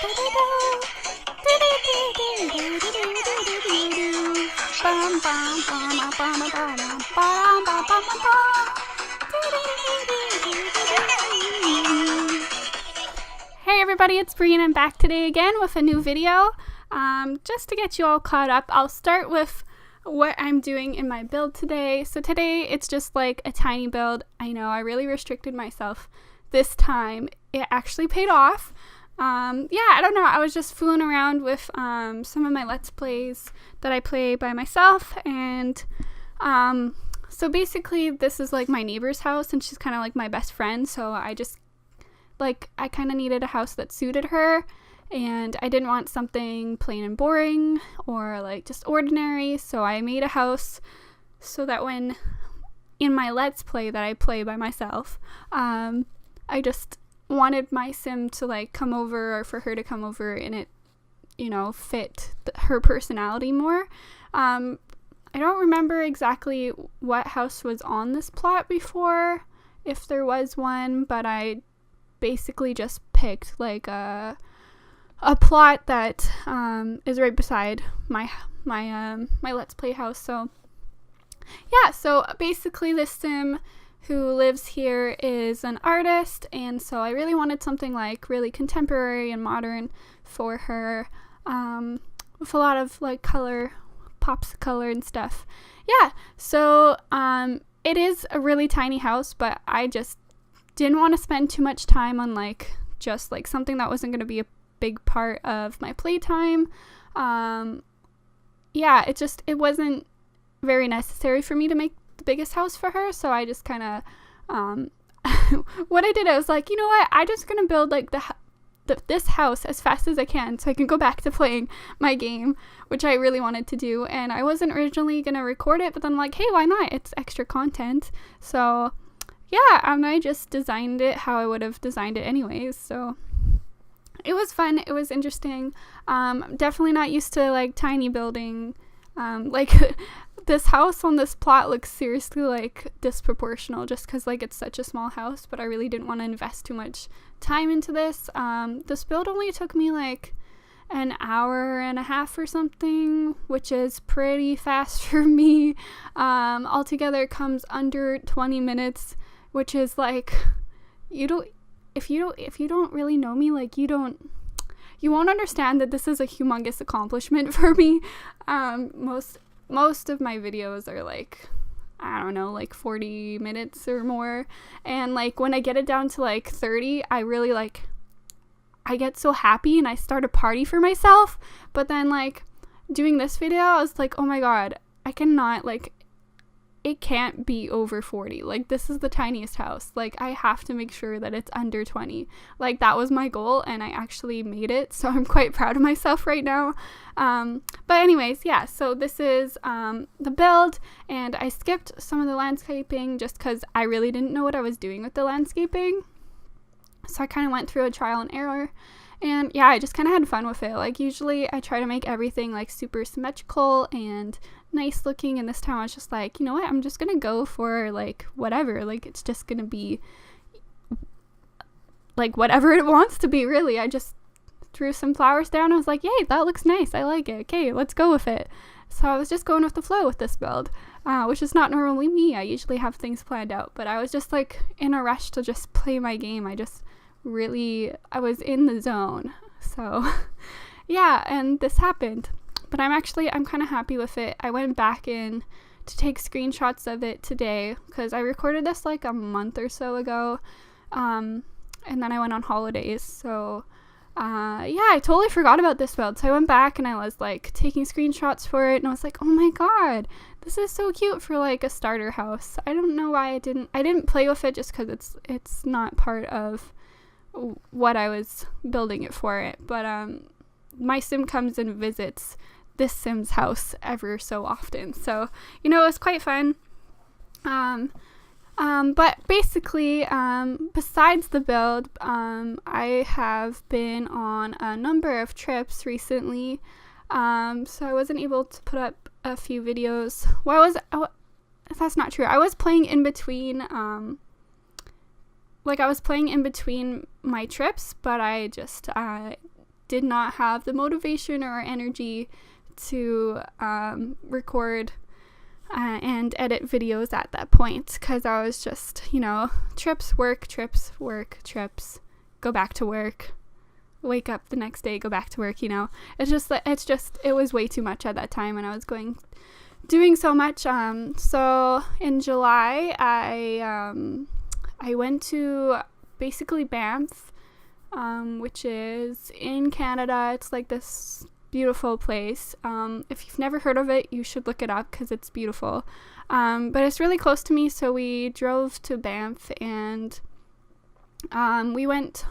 Hey everybody, it's Bree and I'm back today again with a new video. Just to get you all caught up, I'll start with what I'm doing in my build today. So today it's just like a tiny build. I know I really restricted myself this time. It actually paid off. I don't know, I was just fooling around with some of my Let's Plays that I play by myself, and so basically this is like my neighbor's house and she's kind of like my best friend, so I kind of needed a house that suited her, and I didn't want something plain and boring or like just ordinary, so I made a house so that when in my Let's Play that I play by myself, I just wanted my sim to like come over, or for her to come over, and it, you know, fit her personality more. I don't remember exactly what house was on this plot before, if there was one, but I basically just picked like a plot that is right beside my Let's Play house. So yeah, so basically this sim who lives here is an artist, and so I really wanted something like really contemporary and modern for her, with a lot of like color, pops of color and stuff. Yeah, so it is a really tiny house, but I just didn't want to spend too much time on like just like something that wasn't going to be a big part of my playtime. It wasn't very necessary for me to make the biggest house for her, so I just kind of what I did, I was like, you know what, I'm just gonna build like this house as fast as I can so I can go back to playing my game, which I really wanted to do. And I wasn't originally gonna record it, but then I'm like, hey, why not, it's extra content. So yeah, I just designed it how I would have designed it anyways, so it was fun, it was interesting. Definitely not used to like tiny building. This house on this plot looks seriously like disproportional just because like it's such a small house, but I really didn't want to invest too much time into this. This build only took me like an hour and a half or something, which is pretty fast for me. Altogether it comes under 20 minutes, which is like, if you don't really know me, like you won't understand that this is a humongous accomplishment for me. Most of my videos are like, I don't know, like 40 minutes or more, and like when I get it down to like 30, I really like, I get so happy and I start a party for myself. But then like doing this video, I was like, oh my god, I cannot, like, it can't be over 40. Like, this is the tiniest house. Like, I have to make sure that it's under 20. Like, that was my goal, and I actually made it, so I'm quite proud of myself right now. But anyways, yeah, so this is the build, and I skipped some of the landscaping just because I really didn't know what I was doing with the landscaping. So I kind of went through a trial and error. And yeah, I just kind of had fun with it. Like, usually I try to make everything like super symmetrical and nice looking, and this time I was just like, you know what, I'm just gonna go for like whatever, like it's just gonna be like whatever it wants to be, really. I just threw some flowers down. I was like, yay, that looks nice, I like it, okay, let's go with it. So I was just going with the flow with this build, which is not normally me. I usually have things planned out, but I was just like in a rush to just play my game. I was in the zone. So yeah, and this happened. But I'm kind of happy with it. I went back in to take screenshots of it today because I recorded this like a month or so ago, and then I went on holidays. So yeah, I totally forgot about this build. So I went back and I was like taking screenshots for it, and I was like, oh my god, this is so cute for like a starter house. I don't know why I didn't play with it, just because it's not part of what I was building it for it. But my sim comes and visits this sim's house ever so often, so you know, it was quite fun. But basically, besides the build, I have been on a number of trips recently, so I wasn't able to put up a few videos. That's not true. I was playing in between, I was playing in between my trips, but I just did not have the motivation or energy to record and edit videos at that point, because I was just, trips, work, go back to work, wake up the next day, go back to work. It was way too much at that time, and I was doing so much. So in July, I went to basically Banff, which is in Canada. It's like this beautiful place. If you've never heard of it, you should look it up because it's beautiful. But it's really close to me, so we drove to Banff, and we went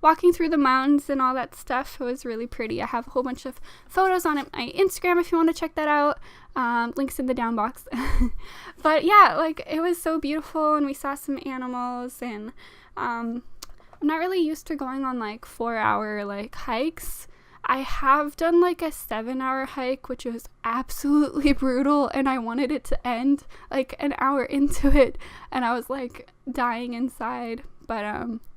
walking through the mountains and all that stuff. It was really pretty. I have a whole bunch of photos on my Instagram if you want to check that out. Links in the down box. But yeah, it was so beautiful, and we saw some animals, and I'm not really used to going on 4-hour hikes. I have done a 7-hour hike, which was absolutely brutal, and I wanted it to end an hour into it, and I was dying inside. But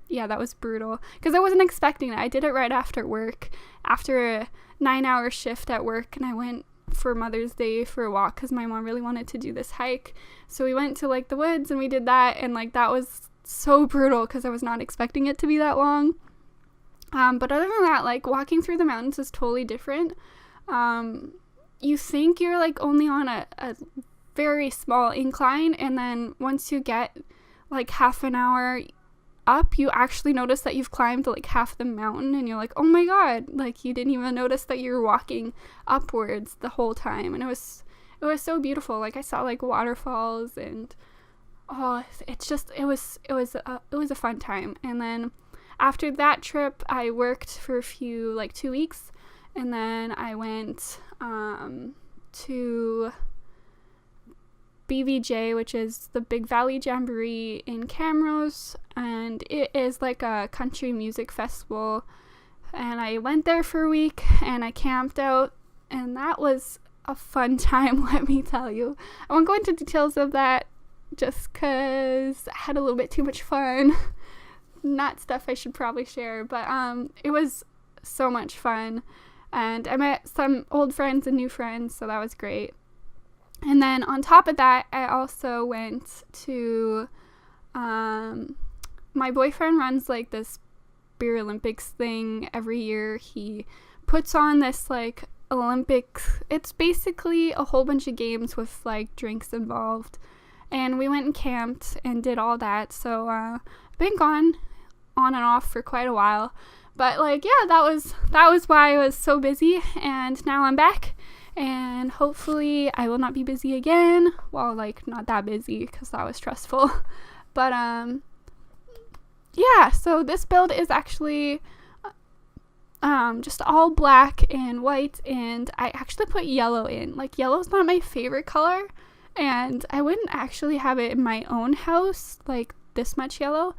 yeah, that was brutal because I wasn't expecting it. I did it right after work, after a 9-hour shift at work, and I went for Mother's Day for a walk because my mom really wanted to do this hike. So we went to the woods, and we did that, and that was so brutal because I was not expecting it to be that long. But other than that, walking through the mountains is totally different. You think you're only on a very small incline, and then once you get half an hour up, you actually notice that you've climbed half the mountain, and you're oh my god, you didn't even notice that you were walking upwards the whole time. And it was so beautiful. I saw waterfalls, and it was a fun time. And then after that trip, I worked for a few 2 weeks, and then I went to BVJ, which is the Big Valley Jamboree in Camrose, and it is a country music festival. And I went there for a week, and I camped out, and that was a fun time, let me tell you. I won't go into details of that just because I had a little bit too much fun. Not stuff I should probably share, but it was so much fun, and I met some old friends and new friends, so that was great. And then on top of that, I also went to my boyfriend runs this beer Olympics thing every year. He puts on this Olympics. It's basically a whole bunch of games with drinks involved, and we went and camped and did all that. So I've been gone on and off for quite a while, but yeah, that was why I was so busy, and now I'm back, and hopefully I will not be busy again. Well, not that busy because that was stressful. But yeah, so this build is actually just all black and white, and I actually put yellow in. Yellow's not my favorite color, and I wouldn't actually have it in my own house this much yellow,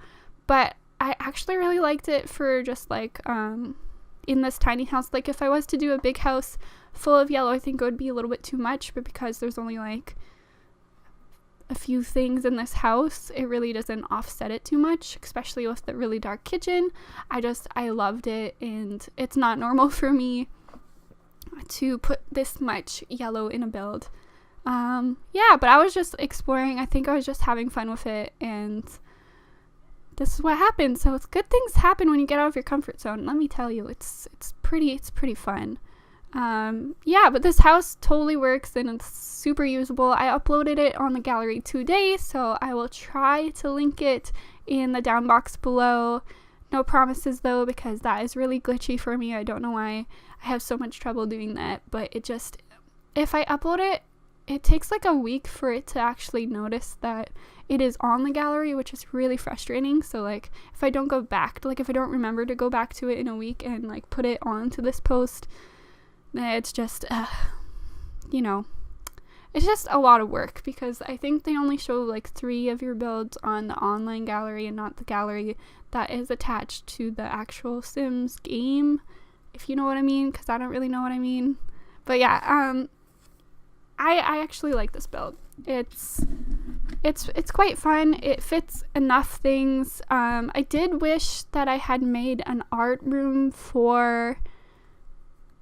but I actually really liked it for just in this tiny house. If I was to do a big house full of yellow, I think it would be a little bit too much, but because there's only a few things in this house, it really doesn't offset it too much, especially with the really dark kitchen. I loved it, and it's not normal for me to put this much yellow in a build. Yeah, but I was just exploring. I think I was just having fun with it, and this is what happens. So it's good things happen when you get out of your comfort zone. Let me tell you, it's pretty fun. Yeah, but this house totally works, and it's super usable. I uploaded it on the gallery today, so I will try to link it in the down box below. No promises though, because that is really glitchy for me. I don't know why I have so much trouble doing that, but if I upload it, it takes a week for it to actually notice that it is on the gallery, which is really frustrating. So if I don't go back to, if I don't remember to go back to it in a week and put it onto this post, it's just it's just a lot of work, because I think they only show 3 of your builds on the online gallery and not the gallery that is attached to the actual Sims game, if you know what I mean, because I don't really know what I mean. But yeah, I actually like this build. It's it's quite fun. It fits enough things. I did wish that I had made an art room for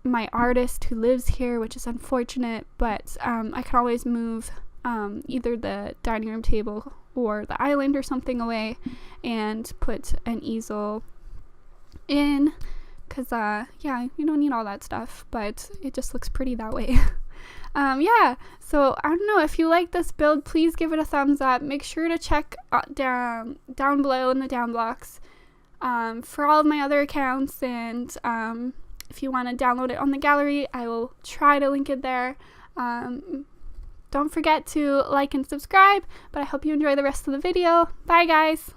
my artist who lives here, which is unfortunate, but I can always move either the dining room table or the island or something away and put an easel in, because yeah, you don't need all that stuff, but it just looks pretty that way. Yeah, so I don't know, if you like this build, please give it a thumbs up. Make sure to check down below in the down blocks for all of my other accounts, and if you want to download it on the gallery, I will try to link it there. Don't forget to like and subscribe, but I hope you enjoy the rest of the video. Bye guys!